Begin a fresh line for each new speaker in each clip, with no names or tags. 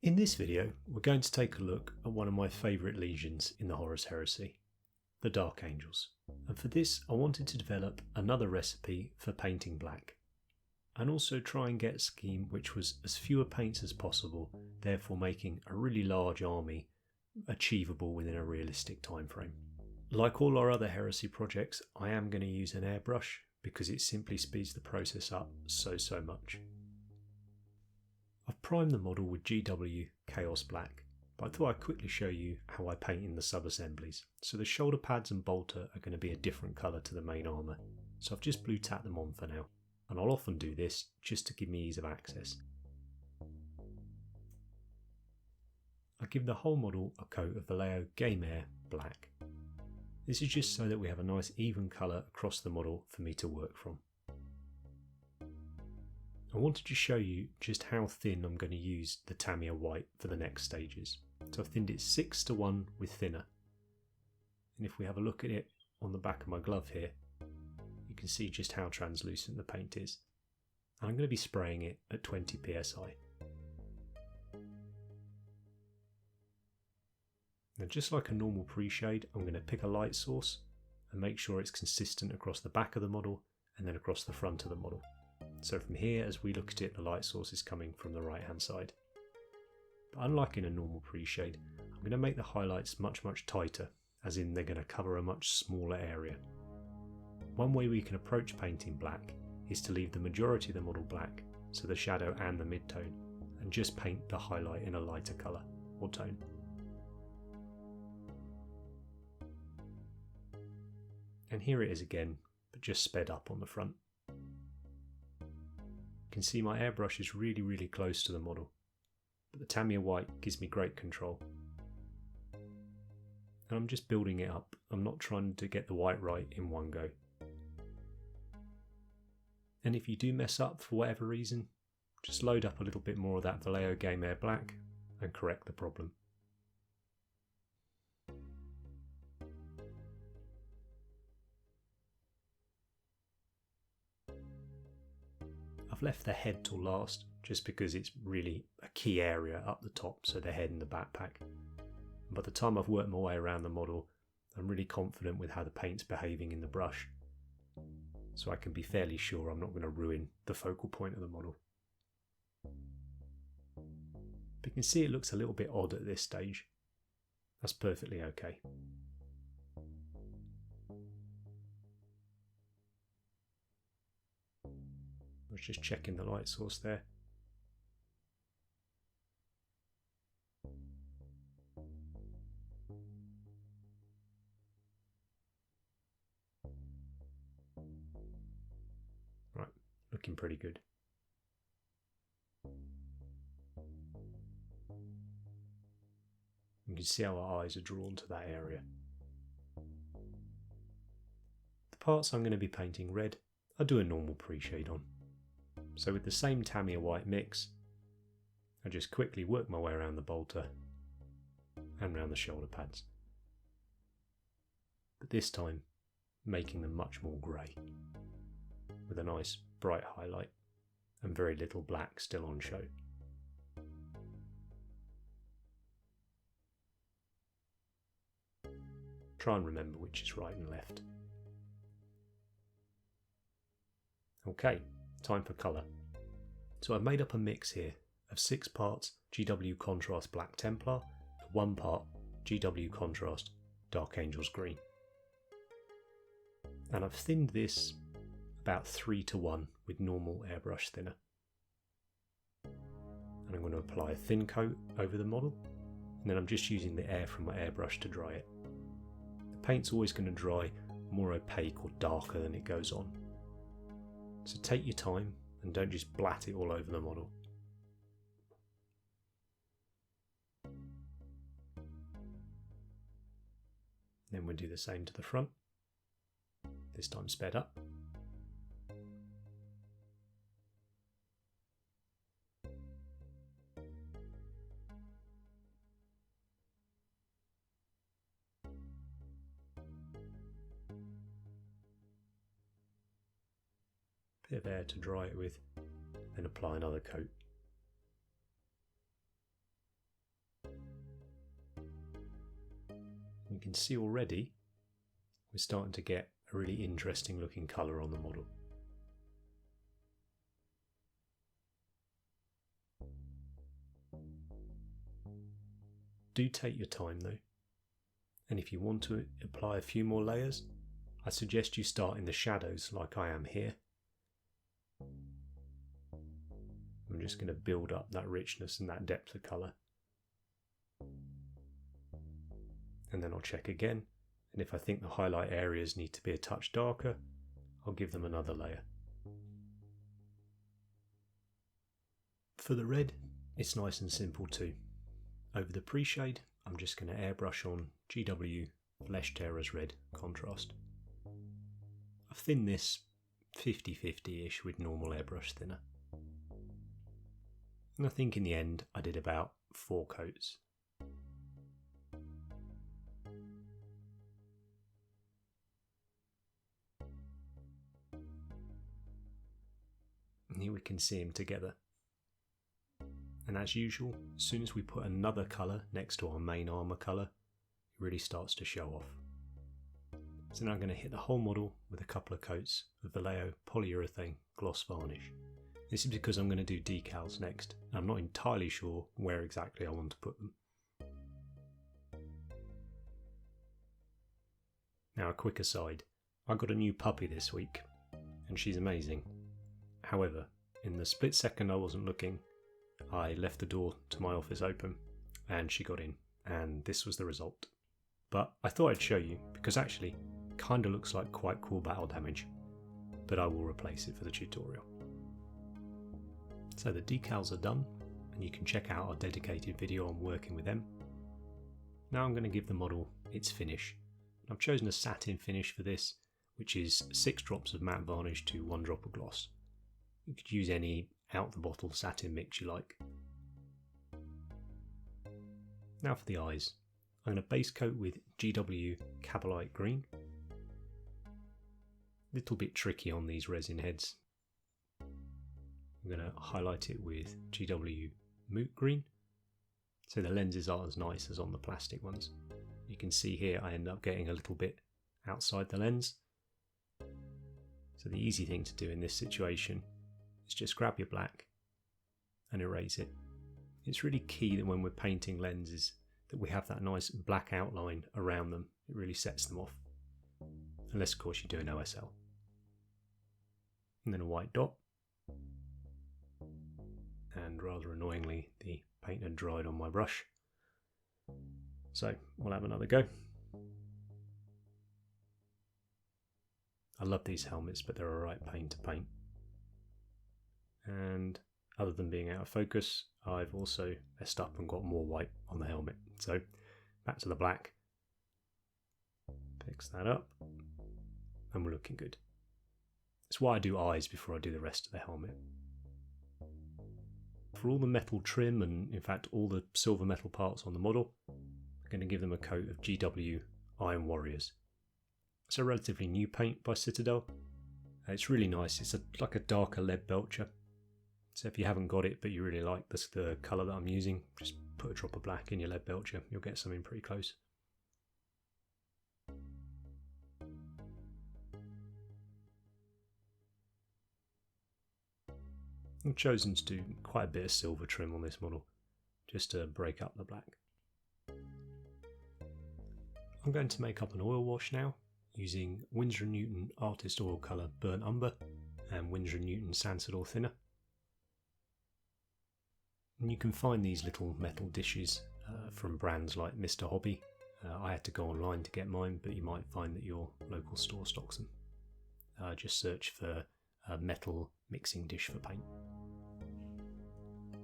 In this video, we're going to take a look at one of my favourite legions in the Horus Heresy, the Dark Angels. And for this, I wanted to develop another recipe for painting black, and also try and get a scheme which was as fewer paints as possible, therefore making a really large army achievable within a realistic time frame. Like all our other Heresy projects, I am going to use an airbrush because it simply speeds the process up so much. I've primed the model with GW Chaos Black, but I thought I'd quickly show you how I paint in the sub-assemblies. So the shoulder pads and bolter are going to be a different colour to the main armour, so I've just blue tacked them on for now, and I'll often do this just to give me ease of access. I give the whole model a coat of Vallejo Game Air Black. This is just so that we have a nice even colour across the model for me to work from. I wanted to show you just how thin I'm going to use the Tamiya White for the next stages. So I've thinned it 6:1 with thinner. And if we have a look at it on the back of my glove here, you can see just how translucent the paint is. And I'm going to be spraying it at 20 psi. Now, just like a normal pre-shade, I'm going to pick a light source and make sure it's consistent across the back of the model and then across the front of the model. So from here, as we look at it, the light source is coming from the right hand side. But unlike in a normal pre-shade, I'm going to make the highlights much tighter, as in they're going to cover a much smaller area. One way we can approach painting black is to leave the majority of the model black, so the shadow and the mid-tone, and just paint the highlight in a lighter colour or tone. And here it is again, but just sped up on the front. You can see my airbrush is really close to the model, but the Tamiya White gives me great control. And I'm just building it up, I'm not trying to get the white right in one go. And if you do mess up for whatever reason, just load up a little bit more of that Vallejo Game Air Black and correct the problem. I've left the head till last just because it's really a key area up the top, so the head and the backpack. And by the time I've worked my way around the model, I'm really confident with how the paint's behaving in the brush, so I can be fairly sure I'm not going to ruin the focal point of the model. But you can see it looks a little bit odd at this stage. That's perfectly okay. I was just checking the light source there. Right, looking pretty good. You can see how our eyes are drawn to that area. The parts I'm going to be painting red, I do a normal pre-shade on. So with the same Tamiya White mix, I just quickly work my way around the bolter and around the shoulder pads. But this time, making them much more grey, with a nice bright highlight and very little black still on show. Try and remember which is right and left. Okay. Time for colour. So I've made up a mix here of 6 parts GW Contrast Black Templar to 1 part GW Contrast Dark Angels Green. And I've thinned this about 3:1 with normal airbrush thinner. And I'm going to apply a thin coat over the model, and then I'm just using the air from my airbrush to dry it. The paint's always going to dry more opaque or darker than it goes on. So take your time and don't just blat it all over the model. Then we'll do the same to the front, this time sped up. Bit of air to dry it with, then apply another coat. can see already we're starting to get a really interesting looking colour on the model. Do take your time though, and if you want to apply a few more layers, I suggest you start in the shadows like I am here. I'm just going to build up that richness and that depth of colour. And then I'll check again, and if I think the highlight areas need to be a touch darker, I'll give them another layer. For the red, it's nice and simple too. Over the pre-shade, I'm just going to airbrush on GW Flestearers Red Contrast. I've thinned this 50-50-ish with normal airbrush thinner. And I think in the end I did about 4 coats. And here we can see them together. And as usual, as soon as we put another colour next to our main armour colour, it really starts to show off. So now I'm going to hit the whole model with a couple of coats of Vallejo polyurethane gloss varnish. This is because I'm going to do decals next, and I'm not entirely sure where exactly I want to put them. Now a quick aside, I got a new puppy this week, and she's amazing. However, in the split second I wasn't looking, I left the door to my office open, and she got in, and this was the result. But I thought I'd show you, because actually, it kinda looks like quite cool battle damage, but I will replace it for the tutorial. So the decals are done, and you can check out our dedicated video on working with them. Now I'm going to give the model its finish. I've chosen a satin finish for this, which is 6 drops of matte varnish to 1 drop of gloss. You could use any out-the-bottle satin mix you like. Now for the eyes. I'm going to base coat with GW Kabalite Green. Little bit tricky on these resin heads. I'm going to highlight it with GW Moot Green, so the lenses aren't as nice as on the plastic ones. You can see here I end up getting a little bit outside the lens. So the easy thing to do in this situation is just grab your black and erase it. It's really key that when we're painting lenses that we have that nice black outline around them. It really sets them off. Unless of course you do an OSL. And then a white dot. And rather annoyingly the paint had dried on my brush. So we'll have another go. I love these helmets, but they're a right pain to paint. And other than being out of focus, I've also messed up and got more white on the helmet. So back to the black. Fix that up. And we're looking good. That's why I do eyes before I do the rest of the helmet. For all the metal trim and in fact all the silver metal parts on the model, I'm going to give them a coat of GW Iron Warriors. It's a relatively new paint by Citadel. It's really nice. It's like a darker lead belcher. So if you haven't got it but you really like the colour that I'm using, just put a drop of black in your lead belcher. You'll get something pretty close. I've chosen to do quite a bit of silver trim on this model, just to break up the black. I'm going to make up an oil wash now, using Winsor & Newton Artist Oil Colour Burnt Umber and Winsor & Newton Sansador Thinner. And you can find these little metal dishes from brands like Mr. Hobby. I had to go online to get mine, but you might find that your local store stocks them. Just search for a metal mixing dish for paint.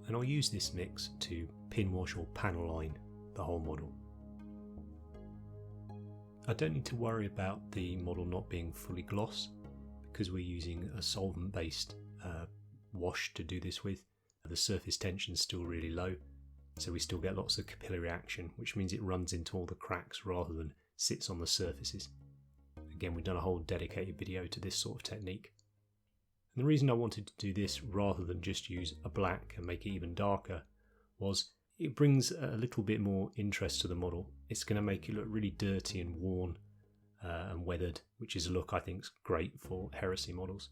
And I'll use this mix to pin wash or panel line the whole model. I don't need to worry about the model not being fully gloss because we're using a solvent based wash to do this with. The surface tension is still really low, so we still get lots of capillary action, which means it runs into all the cracks rather than sits on the surfaces. Again, we've done a whole dedicated video to this sort of technique. And the reason I wanted to do this rather than just use a black and make it even darker was it brings a little bit more interest to the model. It's going to make it look really dirty and worn and weathered, which is a look I think is great for Heresy models.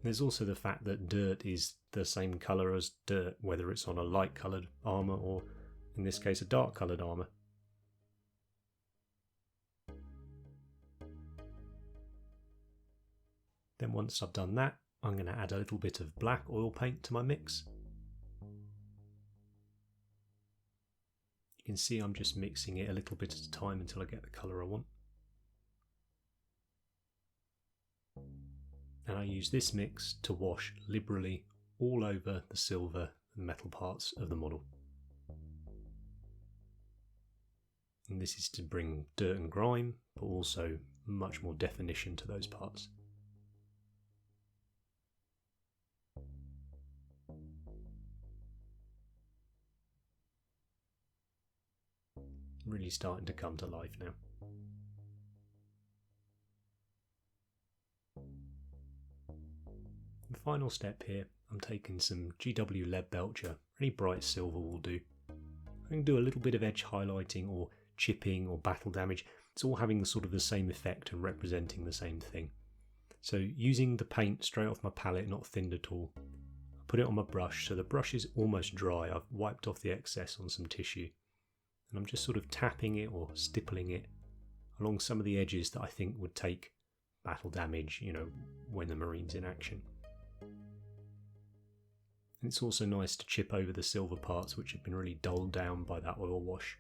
There's also the fact that dirt is the same colour as dirt, whether it's on a light coloured armour or, in this case, a dark coloured armour. Then once I've done that, I'm going to add a little bit of black oil paint to my mix. You can see I'm just mixing it a little bit at a time until I get the colour I want. And I use this mix to wash liberally all over the silver and metal parts of the model. And this is to bring dirt and grime, but also much more definition to those parts. Really starting to come to life now. The final step here, I'm taking some GW lead belcher, any bright silver will do. I can do a little bit of edge highlighting or chipping or battle damage. It's all having sort of the same effect and representing the same thing. So using the paint straight off my palette, not thinned at all, I put it on my brush so the brush is almost dry. I've wiped off the excess on some tissue and I'm just sort of tapping it or stippling it along some of the edges that I think would take battle damage, you know, when the Marine's in action. And it's also nice to chip over the silver parts which have been really dulled down by that oil wash.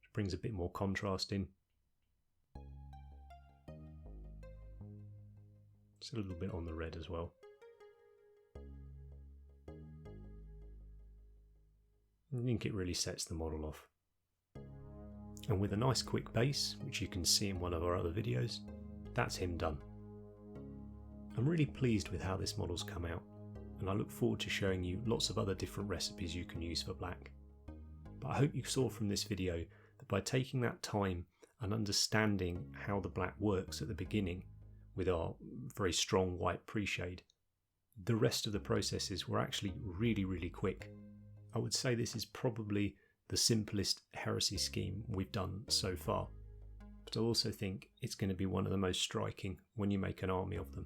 It brings a bit more contrast in. Just a little bit on the red as well. I think it really sets the model off. And with a nice quick base, which you can see in one of our other videos, that's him done. I'm really pleased with how this model's come out, and I look forward to showing you lots of other different recipes you can use for black. But I hope you saw from this video that by taking that time and understanding how the black works at the beginning with our very strong white pre-shade, the rest of the processes were actually really quick. I would say this is probably the simplest Heresy scheme we've done so far, but I also think it's going to be one of the most striking when you make an army of them.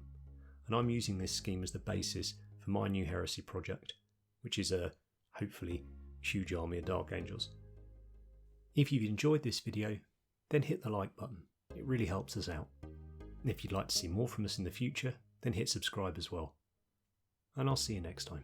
And I'm using this scheme as the basis for my new Heresy project, which is a hopefully huge army of Dark Angels. If you've enjoyed this video, then hit the like button. It really helps us out. And if you'd like to see more from us in the future, then hit subscribe as well. And I'll see you next time.